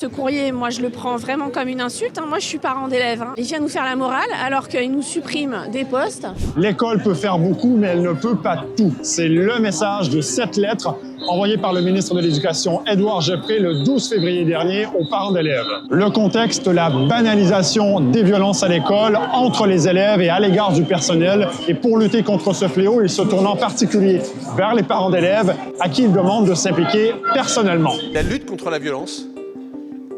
Ce courrier, moi, je le prends vraiment comme une insulte. Moi, je suis parent d'élèves. Il vient nous faire la morale alors qu'il nous supprime des postes. L'école peut faire beaucoup, mais elle ne peut pas tout. C'est le message de cette lettre envoyée par le ministre de l'Éducation, Édouard Geoffrey, le 12 février dernier aux parents d'élèves. Le contexte, la banalisation des violences à l'école entre les élèves et à l'égard du personnel. Et pour lutter contre ce fléau, il se tourne en particulier vers les parents d'élèves à qui il demande de s'impliquer personnellement. La lutte contre la violence,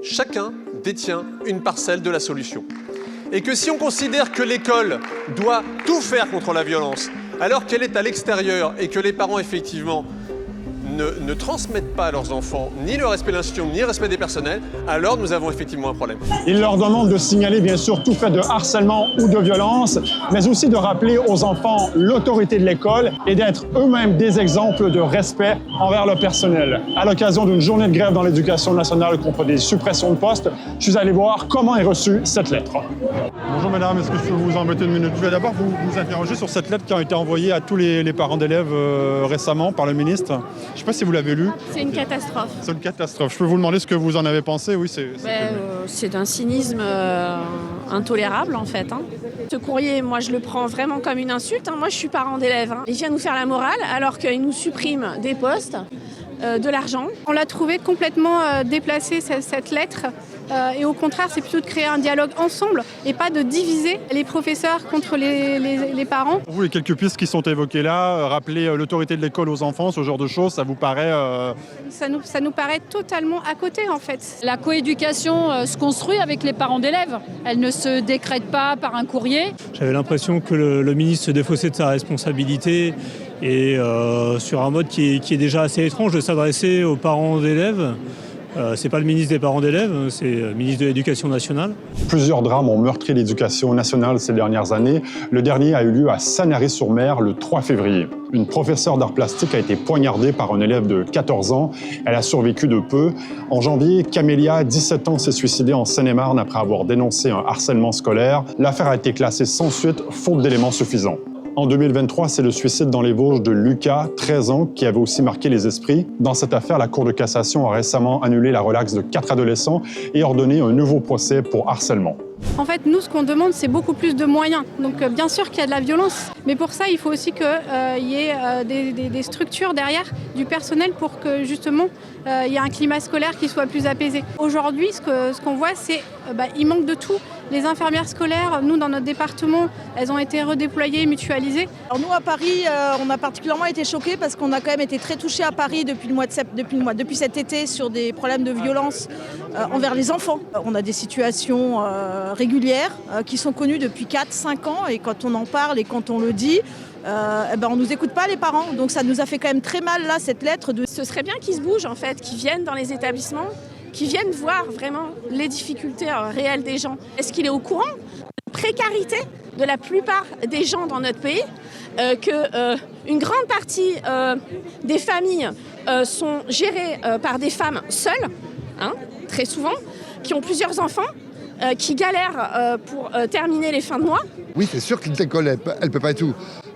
chacun détient une parcelle de la solution. Et que si on considère que l'école doit tout faire contre la violence, alors qu'elle est à l'extérieur et que les parents, effectivement, ne transmettent pas à leurs enfants ni le respect de l'institution, ni le respect des personnels, alors nous avons effectivement un problème. Il leur demande de signaler bien sûr tout fait de harcèlement ou de violence, mais aussi de rappeler aux enfants l'autorité de l'école et d'être eux-mêmes des exemples de respect envers le personnel. À l'occasion d'une journée de grève dans l'éducation nationale contre des suppressions de postes, je suis allé voir comment est reçue cette lettre. Bonjour madame, est-ce que je peux vous embêter une minute? Je vais d'abord vous interroger sur cette lettre qui a été envoyée à tous les parents d'élèves récemment par le ministre. Je ne sais pas si vous l'avez lu. C'est une catastrophe. C'est une catastrophe. Je peux vous demander ce que vous en avez pensé? Oui, C'est d'un cynisme intolérable en fait. Ce courrier, moi je le prends vraiment comme une insulte. Moi je suis parent d'élèves. Il vient nous faire la morale alors qu'il nous supprime des postes, de l'argent. On l'a trouvé complètement déplacée cette lettre. Et au contraire, c'est plutôt de créer un dialogue ensemble et pas de diviser les professeurs contre les parents. Pour vous, les quelques pistes qui sont évoquées là, rappeler l'autorité de l'école aux enfants, ce genre de choses, ça vous paraît... Ça nous paraît totalement à côté en fait. La coéducation se construit avec les parents d'élèves. Elle ne se décrète pas par un courrier. J'avais l'impression que le ministre se défaussait de sa responsabilité et sur un mode qui est déjà assez étrange de s'adresser aux parents d'élèves. C'est pas le ministre des parents d'élèves, c'est le ministre de l'Éducation nationale. Plusieurs drames ont meurtri l'éducation nationale ces dernières années. Le dernier a eu lieu à Sanary-sur-Mer le 3 février. Une professeure d'art plastique a été poignardée par un élève de 14 ans. Elle a survécu de peu. En janvier, Camélia, 17 ans, s'est suicidée en Seine-et-Marne après avoir dénoncé un harcèlement scolaire. L'affaire a été classée sans suite, faute d'éléments suffisants. En 2023, c'est le suicide dans les Vosges de Lucas, 13 ans, qui avait aussi marqué les esprits. Dans cette affaire, la Cour de cassation a récemment annulé la relaxe de 4 adolescents et ordonné un nouveau procès pour harcèlement. En fait, nous, ce qu'on demande, c'est beaucoup plus de moyens. Donc, bien sûr qu'il y a de la violence, mais pour ça, il faut aussi qu'il y ait des structures derrière, du personnel pour que, justement, il y ait un climat scolaire qui soit plus apaisé. Aujourd'hui, ce qu'on voit, c'est qu'il manque de tout. Les infirmières scolaires, nous, dans notre département, elles ont été redéployées, mutualisées. Alors nous, à Paris, on a particulièrement été choqués parce qu'on a quand même été très touchés à Paris depuis cet été sur des problèmes de violence envers les enfants. On a des situations régulières qui sont connues depuis 4-5 ans et quand on en parle et quand on le dit, on nous écoute pas les parents. Donc ça nous a fait quand même très mal là, cette lettre. Ce serait bien qu'ils se bougent en fait, qu'ils viennent dans les établissements, qui viennent voir vraiment les difficultés réelles des gens. Est-ce qu'il est au courant de la précarité de la plupart des gens dans notre pays, qu'une grande partie des familles sont gérées par des femmes seules, très souvent, qui ont plusieurs enfants, qui galèrent pour terminer les fins de mois? Oui, c'est sûr qu'une école, elle ne peut pas tout.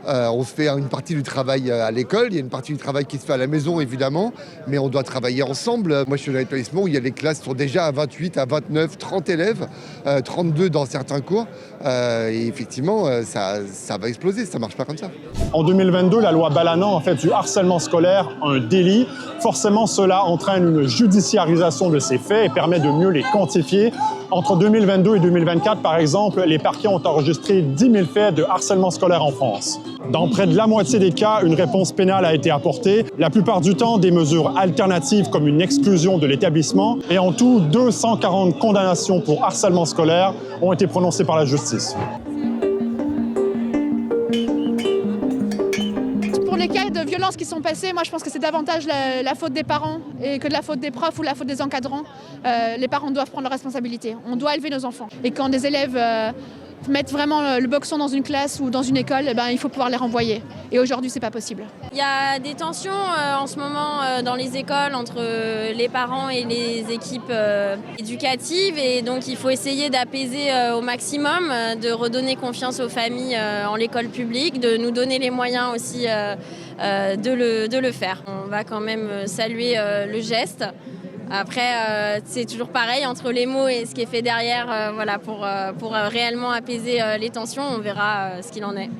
On fait une partie du travail à l'école, il y a une partie du travail qui se fait à la maison évidemment, mais on doit travailler ensemble. Moi je suis dans l'établissement où il y a les classes qui sont déjà à 28, à 29, 30 élèves, 32 dans certains cours. Et effectivement, ça va exploser, ça ne marche pas comme ça. En 2022, la loi Balanant a fait du harcèlement scolaire un délit. Forcément, cela entraîne une judiciarisation de ces faits et permet de mieux les quantifier. Entre 2022 et 2024, par exemple, les parquets ont enregistré 10 000 faits de harcèlement scolaire en France. Dans près de la moitié des cas, une réponse pénale a été apportée. La plupart du temps, des mesures alternatives comme une exclusion de l'établissement. Et en tout, 240 condamnations pour harcèlement scolaire ont été prononcées par la justice. Pour les cas de violence qui sont passés, moi je pense que c'est davantage la faute des parents et que de la faute des profs ou la faute des encadrants. Les parents doivent prendre leurs responsabilités. On doit élever nos enfants. Et quand des élèves mettre vraiment le boxon dans une classe ou dans une école, il faut pouvoir les renvoyer. Et aujourd'hui, c'est pas possible. Il y a des tensions en ce moment dans les écoles entre les parents et les équipes éducatives. Et donc, il faut essayer d'apaiser au maximum, de redonner confiance aux familles en l'école publique, de nous donner les moyens aussi de le faire. On va quand même saluer le geste. Après, c'est toujours pareil entre les mots et ce qui est fait derrière. Voilà, pour réellement apaiser les tensions, on verra ce qu'il en est.